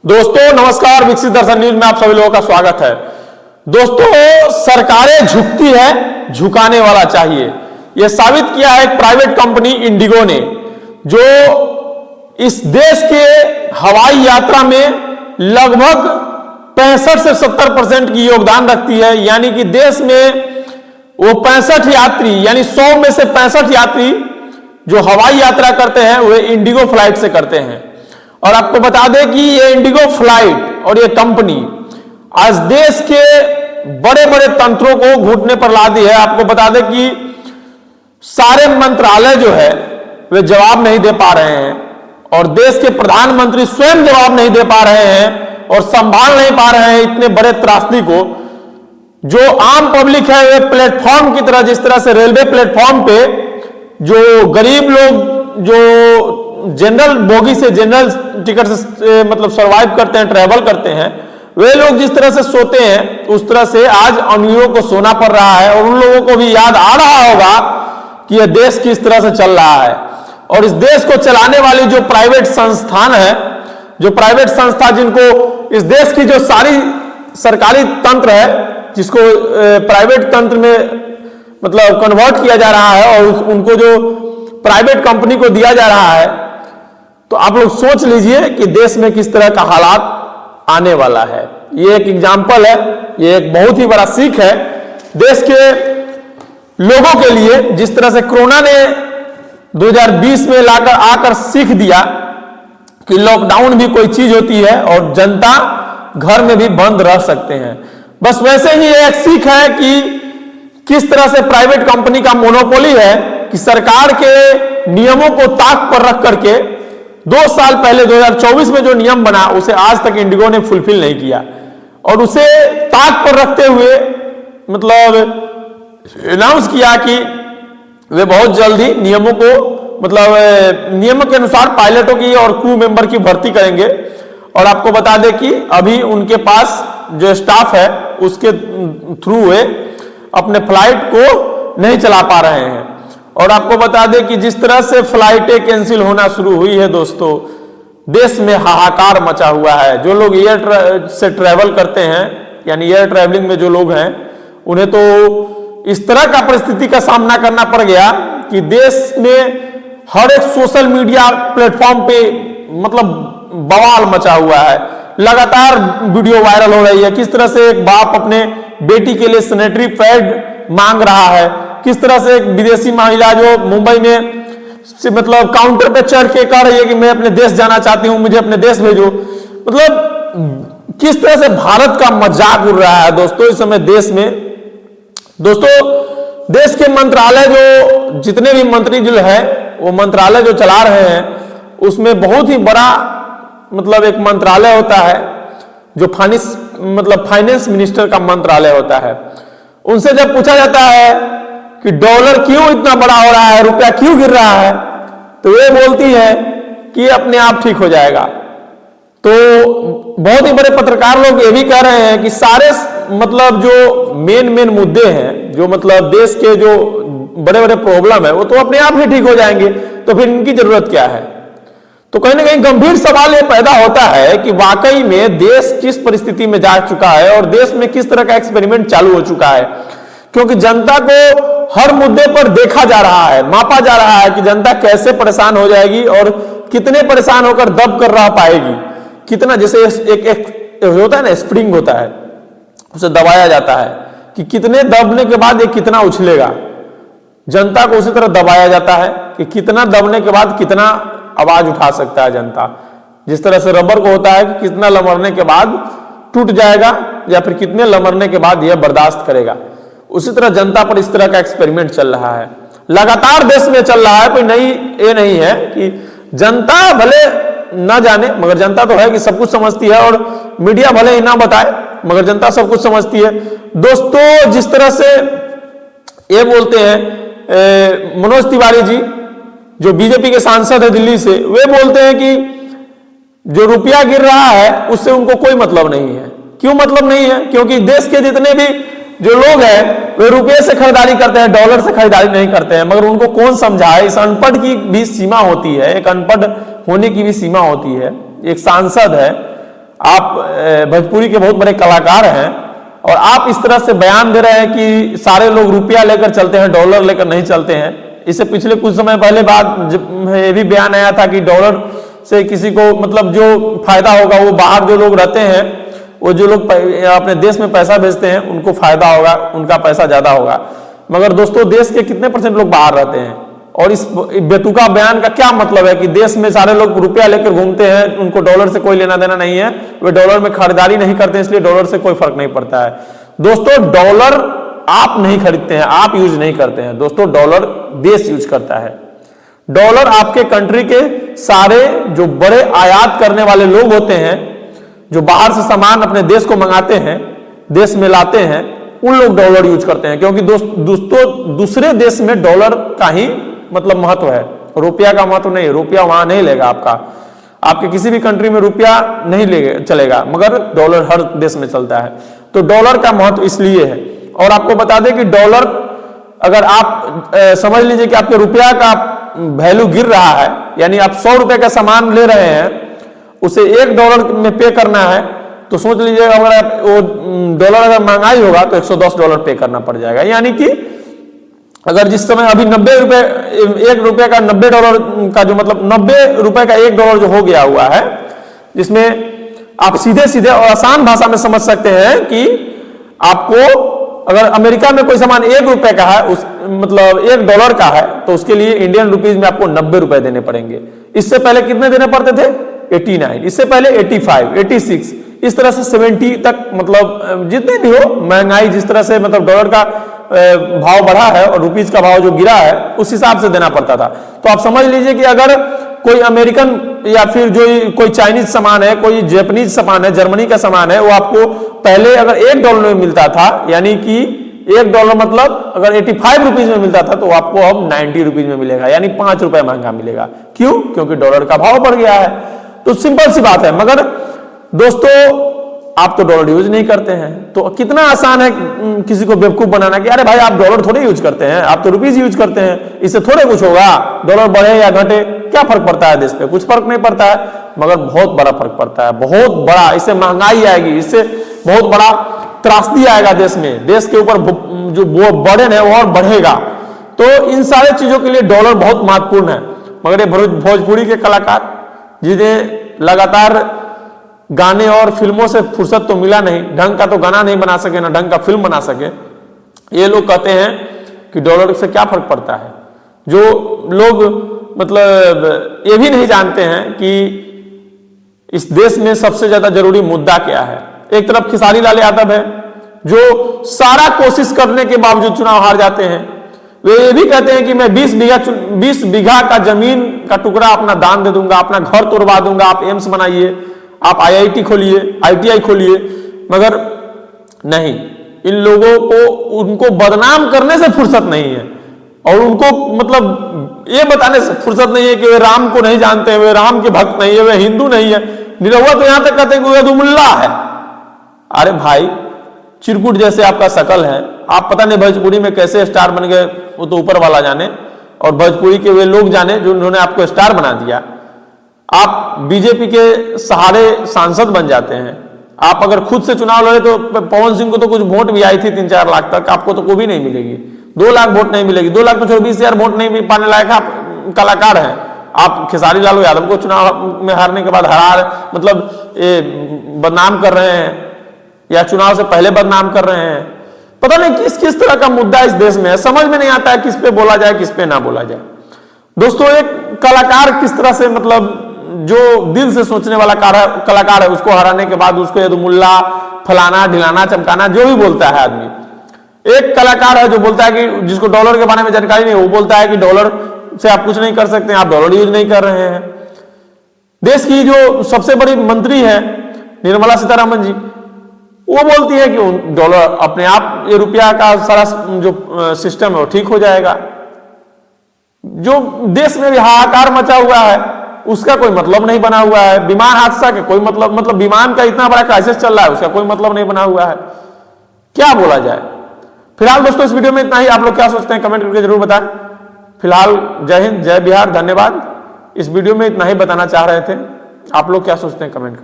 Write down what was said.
दोस्तों नमस्कार, विकसित दर्शन न्यूज में आप सभी लोगों का स्वागत है। दोस्तों सरकारें झुकती है, झुकाने वाला चाहिए। यह साबित किया है एक प्राइवेट कंपनी इंडिगो ने, जो इस देश के हवाई यात्रा में लगभग 65 से 70% की योगदान रखती है। यानी कि देश में वो 65 यात्री यानी 100 में से 65 यात्री जो हवाई यात्रा करते हैं वे इंडिगो फ्लाइट से करते हैं। और आपको बता दें कि ये इंडिगो फ्लाइट और ये कंपनी आज देश के बड़े बड़े तंत्रों को घुटने पर ला दी है। आपको बता दें कि सारे मंत्रालय जो है वे जवाब नहीं दे पा रहे हैं और देश के प्रधानमंत्री स्वयं जवाब नहीं दे पा रहे हैं और संभाल नहीं पा रहे हैं इतने बड़े त्रासदी को। जो आम पब्लिक है वे प्लेटफॉर्म की तरह, जिस तरह से रेलवे प्लेटफॉर्म पे जो गरीब लोग जो जनरल बोगी से, जनरल टिकट से मतलब सरवाइव करते हैं, ट्रैवल करते हैं, वे लोग जिस तरह से सोते हैं उस तरह से आज अमीरों को सोना पड़ रहा है। और उन लोगों को भी याद आ रहा होगा कि यह देश किस तरह से चल रहा है। और इस देश को चलाने वाली जो प्राइवेट संस्थान है, जो प्राइवेट संस्था जिनको इस देश की जो सारी सरकारी तंत्र है जिसको प्राइवेट तंत्र में मतलब कन्वर्ट किया जा रहा है और उनको जो प्राइवेट कंपनी को दिया जा रहा है, तो आप लोग सोच लीजिए कि देश में किस तरह का हालात आने वाला है। ये एक एग्जाम्पल है, ये एक बहुत ही बड़ा सीख है देश के लोगों के लिए। जिस तरह से कोरोना ने 2020 में लाकर आकर सीख दिया कि लॉकडाउन भी कोई चीज होती है और जनता घर में भी बंद रह सकते हैं, बस वैसे ही एक सीख है कि किस तरह से प्राइवेट कंपनी का मोनोपोली है कि सरकार के नियमों को ताक पर रख करके 2 साल पहले 2024 में जो नियम बना उसे आज तक इंडिगो ने फुलफिल नहीं किया। और उसे ताक पर रखते हुए मतलब अनाउंस किया कि वे बहुत जल्दी नियमों को मतलब नियमों के अनुसार पायलटों की और क्रू मेंबर की भर्ती करेंगे। और आपको बता दें कि अभी उनके पास जो स्टाफ है उसके थ्रू वे अपने फ्लाइट को नहीं चला पा रहे हैं। और आपको बता दें कि जिस तरह से फ्लाइटें कैंसिल होना शुरू हुई है दोस्तों, देश में हाहाकार मचा हुआ है। जो लोग एयर से ट्रैवल करते हैं यानी एयर ट्रैवलिंग में जो लोग हैं उन्हें तो इस तरह का परिस्थिति का सामना करना पड़ गया कि देश में हर एक सोशल मीडिया प्लेटफॉर्म पे मतलब बवाल मचा हुआ है। लगातार वीडियो वायरल हो रही है किस तरह से एक बाप अपने बेटी के लिए सैनिटरी पैड मांग रहा है, किस तरह से एक विदेशी महिला जो मुंबई में से मतलब काउंटर पे चढ़ के कह रही है कि मैं अपने देश जाना चाहती हूं, मुझे अपने देश भेजो। मतलब किस तरह से भारत का मजाक उड़ रहा है दोस्तों इस समय देश में। दोस्तों देश के मंत्रालय जो जितने भी मंत्री जो है वो मंत्रालय जो चला रहे हैं उसमें बहुत ही बड़ा मतलब एक मंत्रालय होता है जो फाइनेंस मिनिस्टर का मंत्रालय होता है। उनसे जब पूछा जाता है कि डॉलर क्यों इतना बड़ा हो रहा है, रुपया क्यों गिर रहा है, तो वे बोलती है कि अपने आप ठीक हो जाएगा। तो बहुत ही बड़े पत्रकार लोग ये भी कह रहे हैं कि सारे मतलब जो मेन मुद्दे हैं, जो मतलब देश के जो बड़े बड़े प्रॉब्लम है वो तो अपने आप ही ठीक हो जाएंगे, तो फिर इनकी जरूरत क्या है। तो कहीं ना कहीं गंभीर सवाल यह पैदा होता है कि वाकई में देश किस परिस्थिति में जा चुका है और देश में किस तरह का एक्सपेरिमेंट चालू हो चुका है। क्योंकि जनता को हर मुद्दे पर देखा जा रहा है, मापा जा रहा है कि जनता कैसे परेशान हो जाएगी और कितने परेशान होकर दब कर रह पाएगी, कितना। जैसे एक होता है ना, स्प्रिंग होता है, उसे दबाया जाता है कि कितने दबने के बाद ये कितना उछलेगा। जनता को उसी तरह दबाया जाता है कि कितना दबने के बाद कितना आवाज उठा सकता है जनता। जिस तरह से रबर को होता है कि कितना लमरने के बाद टूट जाएगा या फिर कितने लमरने के बाद यह बर्दाश्त करेगा, उसी तरह जनता पर इस तरह का एक्सपेरिमेंट चल रहा है, लगातार देश में चल रहा है। कोई नई ये नहीं है कि जनता भले ना जाने मगर जनता तो है कि सब कुछ समझती है, और मीडिया भले ही ना बताए मगर जनता सब कुछ समझती है। दोस्तों जिस तरह से ये बोलते हैं मनोज तिवारी जी जो बीजेपी के सांसद है दिल्ली से, वे बोलते हैं कि जो रुपया गिर रहा है उससे उनको कोई मतलब नहीं है। क्यों मतलब नहीं है? क्योंकि देश के जितने भी जो लोग हैं वे रुपये से खरीदारी करते हैं, डॉलर से खरीदारी नहीं करते हैं। मगर उनको कौन समझाए, इस अनपढ़ की भी सीमा होती है, एक अनपढ़ होने की भी सीमा होती है। एक सांसद है आप भोजपुरी के बहुत बड़े कलाकार हैं और आप इस तरह से बयान दे रहे हैं कि सारे लोग रुपया लेकर चलते हैं, डॉलर लेकर नहीं चलते हैं। इससे पिछले कुछ समय पहले ये भी बयान आया था कि डॉलर से किसी को मतलब जो फायदा होगा वो बाहर जो लोग रहते हैं, वो जो लोग अपने देश में पैसा भेजते हैं उनको फायदा होगा, उनका पैसा ज्यादा होगा। मगर दोस्तों देश के कितने % लोग बाहर रहते हैं? और इस बेतुका बयान का क्या मतलब है कि देश में सारे लोग रुपया लेकर घूमते हैं, उनको डॉलर से कोई लेना देना नहीं है, वे डॉलर में खरीदारी नहीं करते, इसलिए डॉलर से कोई फर्क नहीं पड़ता है। दोस्तों डॉलर आप नहीं खरीदते हैं, आप यूज नहीं करते हैं दोस्तों, डॉलर देश यूज करता है। डॉलर आपके कंट्री के सारे जो बड़े आयात करने वाले लोग होते हैं, जो बाहर से सामान अपने देश को मंगाते हैं, देश में लाते हैं, उन लोग डॉलर यूज करते हैं। क्योंकि दोस्तों दूसरे देश में डॉलर का ही मतलब महत्व है, रुपया का महत्व नहीं। रुपया वहां नहीं लेगा आपके किसी भी कंट्री में रुपया नहीं चलेगा, मगर डॉलर हर देश में चलता है। तो डॉलर का महत्व इसलिए है। और आपको बता दें कि डॉलर अगर आप समझ लीजिए कि आपके रुपया का वैल्यू गिर रहा है, यानी आप 100 रुपए का सामान ले रहे हैं, उसे $1 में पे करना है, तो सोच लीजिए अगर वो डॉलर अगर महंगाई होगा तो $110 पे करना पड़ जाएगा। यानी कि अगर जिस समय अभी 90 रुपए, $1 का $90 का जो मतलब 90 रुपए का $1 जो हो गया हुआ है, जिसमें आप सीधे सीधे और आसान भाषा में समझ सकते हैं कि आपको अगर अमेरिका में कोई सामान $1 का है, उस मतलब $1 का है, तो उसके लिए इंडियन रुपीज में आपको 90 रुपए देने पड़ेंगे। इससे पहले कितने देने पड़ते थे? 89, इससे पहले 85, 86, इस तरह से 70 तक, मतलब जितने भी हो महंगाई जिस तरह से मतलब डॉलर का भाव बढ़ा है और रुपीज का भाव जो गिरा है उस हिसाब से देना पड़ता था। तो आप समझ लीजिए कि अगर कोई अमेरिकन या फिर जो कोई चाइनीज सामान है, कोई जापानीज सामान है, जर्मनी का सामान है, वो आपको पहले अगर $1 में मिलता था, यानी कि $1 मतलब अगर 85 रुपीज में मिलता था, तो आपको अब 90 रुपीज में मिलेगा, यानी ₹5 महंगा मिलेगा। क्यों? क्योंकि डॉलर का भाव बढ़ गया है। तो सिंपल सी बात है। मगर दोस्तों आप तो डॉलर यूज नहीं करते हैं, तो कितना आसान है किसी को बेवकूफ बनाना कि अरे भाई आप डॉलर थोड़े यूज करते हैं, आप तो रुपीज यूज करते हैं, इससे थोड़े कुछ होगा, डॉलर बढ़े या घटे क्या फर्क पड़ता है देश पे? कुछ फर्क नहीं पड़ता है। मगर बहुत बड़ा फर्क पड़ता है, बहुत बड़ा। इससे महंगाई आएगी, इससे बहुत बड़ा त्रासदी आएगा देश में, देश के ऊपर जो बर्डन है वो और बढ़ेगा। तो इन सारे चीजों के लिए डॉलर बहुत महत्वपूर्ण है। मगर ये भोजपुरी के कलाकार जिन्हें लगातार गाने और फिल्मों से फुर्सत तो मिला नहीं, ढंग का तो गाना नहीं बना सके, ना ढंग का फिल्म बना सके, ये लोग कहते हैं कि डॉलर से क्या फर्क पड़ता है। जो लोग मतलब ये भी नहीं जानते हैं कि इस देश में सबसे ज्यादा जरूरी मुद्दा क्या है। एक तरफ खेसारी लाल यादव है जो सारा कोशिश करने के बावजूद चुनाव हार जाते हैं। वे ये भी कहते हैं कि मैं 20 बीघा का जमीन का टुकड़ा अपना दान दे दूंगा, अपना घर तोड़वा दूंगा, आप एम्स बनाइए, आप IIT खोलिए, ITI खोलिए। मगर नहीं, इन लोगों को उनको बदनाम करने से फुर्सत नहीं है और उनको मतलब ये बताने से फुर्सत नहीं है कि वे राम को नहीं जानते हैं, वे राम के भक्त नहीं है, वे हिंदू नहीं है। निरहुआ तो यहां तक कहते हैं कि वे दुमुल्ला है। अरे भाई, चिरकुट जैसे आपका शकल है, आप पता नहीं भोजपुरी में कैसे स्टार बन गए, वो तो ऊपर वाला जाने, और भोजपुरी के वे लोग जाने जो उन्होंने आपको स्टार बना दिया। आप बीजेपी के सहारे सांसद बन जाते हैं। आप अगर खुद से चुनाव लड़े तो पवन सिंह को तो कुछ वोट भी आई थी 3-4 लाख तक, आपको तो कोई भी नहीं मिलेगी, 2 लाख वोट नहीं मिलेगी। 2 लाख तो छोड़ 20,000 वोट नहीं पाने लायक आप कलाकार हैं। आप खेसारी लाल यादव को चुनाव में हारने के बाद मतलब बदनाम कर रहे हैं या चुनाव से पहले बदनाम कर रहे हैं। पता नहीं किस किस तरह का मुद्दा इस देश में है, समझ में नहीं आता है किस पे बोला जाए किस पे ना बोला जाए। दोस्तों एक कलाकार किस तरह से मतलब जो दिल से सोचने वाला कलाकार है, उसको हराने के बाद उसको यदुमुल्ला, फलाना ढिलाना चमकाना जो भी बोलता है आदमी। एक कलाकार है जो बोलता है कि जिसको डॉलर के बारे में जानकारी नहीं, वो बोलता है कि डॉलर से आप कुछ नहीं कर सकते, आप डॉलर यूज नहीं कर रहे हैं। देश की जो सबसे बड़ी मंत्री है निर्मला सीतारमण जी, वो बोलती है कि डॉलर अपने आप, ये रुपया का सारा जो सिस्टम है वो ठीक हो जाएगा। जो देश में भी हाहाकार मचा हुआ है उसका कोई मतलब नहीं बना हुआ है। विमान हादसा के कोई मतलब विमान का इतना बड़ा क्राइसिस चल रहा है, उसका कोई मतलब नहीं बना हुआ है। क्या बोला जाए। फिलहाल दोस्तों इस वीडियो में इतना ही। आप लोग क्या सोचते हैं कमेंट करके जरूर बताएं। फिलहाल जय हिंद, जय बिहार, धन्यवाद। इस वीडियो में इतना ही बताना चाह रहे थे। आप लोग क्या सोचते हैं कमेंट करें।